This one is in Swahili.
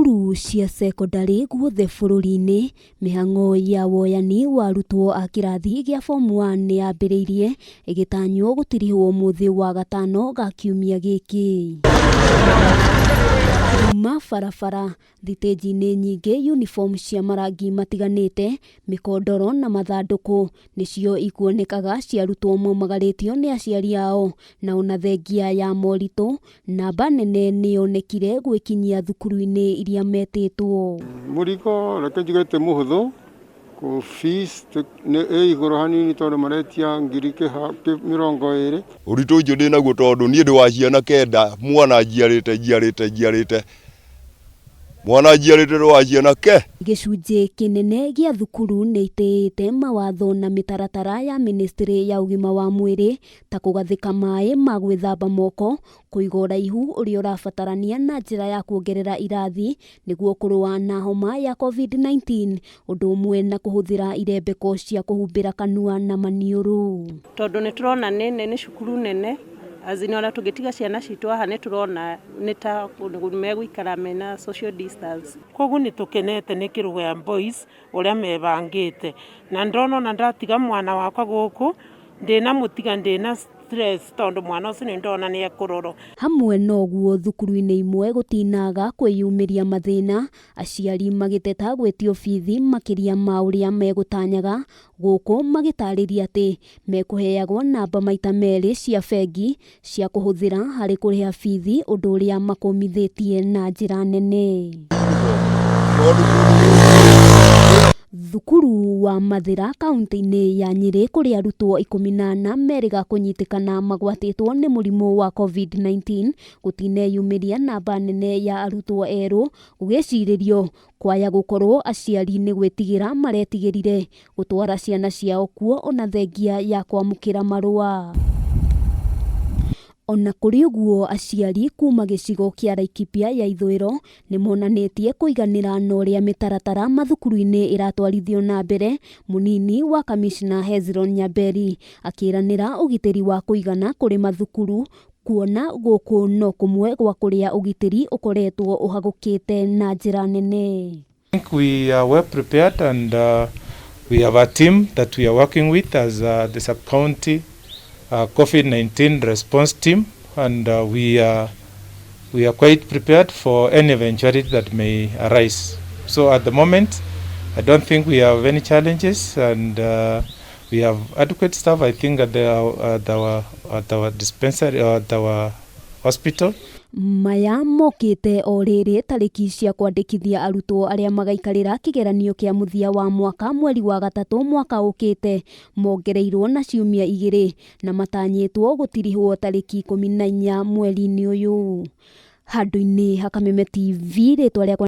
thukuru cia secondary guothe bururi-ini, Mihang'o ya woyani wa arutwo a kirathi gia form 1 niyambiriirie igitanywo gutirihwo umuthi wa gatano ga kiumia giki. Kuma barabara, thitĩnji-inĩ nyingi uniform cia marangi matiganĩte, mikondoro na mathandũkũ nicio ikuonekaga cia arutwo momagarĩtio ni aciari ao, na ona thengia ya moritũ, namba nene niyonekire gwikinyia thukuru-ini iria metĩtwo. Mũrigo reke njigĩte mũhũthũ ku fees nĩ igũrũ hanini tondũ maretia ngiri mĩrongo ĩrĩ. Ũritũ ũcio ndĩnaguo tondũ niĩ ndĩ wa ciana kenda, mwana njiarĩte mwana njiarĩte wa ciana ke. Gicunji kinene gia thukuru nĩ itĩĩte mawatho na mĩtaratara ya ministry ya ugima wa mwiri ta kũgathĩka maĩ ma gwĩthamba moko, kũiga ũraihu ũrĩa ũrabatarania na njĩra ya kuongerera irathi nĩguo kũrũa na homa ya COVID-19, ũndũ ũmwe na kũhũthĩra irembeko cia kũhumbĩra kanua na maniũrũ. Tondũ nĩ tũrona nene nĩ cukuru nene, azini ona tugitiga ciana citũ aha nĩ turona nĩ ta megũikara mena social distance. Koguo nĩ tukenete nĩ kĩrugo ya boys ũrĩa mebangĩte, na ndona ona ndatiga mwana wakwa gũkũ ndĩna mũtiga ndĩna stress tondũ mwana ũcio nĩ ndona nĩ ekũrorwo. Hamwe noguo thukuru-inĩ imwe gũtinaga kwĩyumĩria mathĩna, aciari magĩteta gwĩtio bithi makĩria ma ũrĩa megũtanyaga, gũkũ magĩtarĩria atĩ mekũheagwo namba maita merĩ cia bengi cia kũhũthĩra harĩ kũrĩha bithi, ũndũ ũrĩa makũmithĩtie na njĩra nene. Thukuru wa Mathira kaunti-inĩ ya Nyiri kũrĩ arutwo 14 merĩga kũnyitĩkana magwatĩtwo nĩ mũrimũ wa COVID-19 gũtineyumĩria namba nene ya arutwo erũ, gũgĩcirĩrio kwaya gũkorwo aciari nĩ gwĩtigĩra maretigĩrire gũtwara ciana ciao kuo ona thengia ya kwamũkĩra marũa. Ona kũrĩ ũguo, aciari kuma gĩcigo kĩa Laikipia ya ithũĩro nĩ monanĩtie kũiganĩra na ũrĩa mĩtaratara mathukuru-inĩ ĩratwarithio na mbere, mũnini wa kamishna Hezron Nyamberi akĩranĩra ũgitĩri wa kũigana kũrĩ mathukuru, kuona gũkũ no kũmwe gwa kũrĩa ũgitĩri ũkoretwo ũhagũkĩte na njĩra nene. I think we are well prepared and we have a team that we are working with as the sub-county COVID-19 response team, and we are quite prepared for any eventuality that may arise. So at the moment, I don't think we have any challenges, and we have adequate staff, I think, at our dispensary or at our hospital. Maya mokĩte o rĩrĩ tarĩki cia kwandĩkithia arutwo arĩa magaikarĩra kĩgeranio kĩa mũthia wa mwaka mweri wa gatatũ mwaka ũkĩte mongereirwo na ciumia 2 na matanyĩtwo gũtirihwo tarĩki 14 mweri-inĩ ũyũ. Handũ-inĩ ha Kameme TV, rĩtwa rĩakwa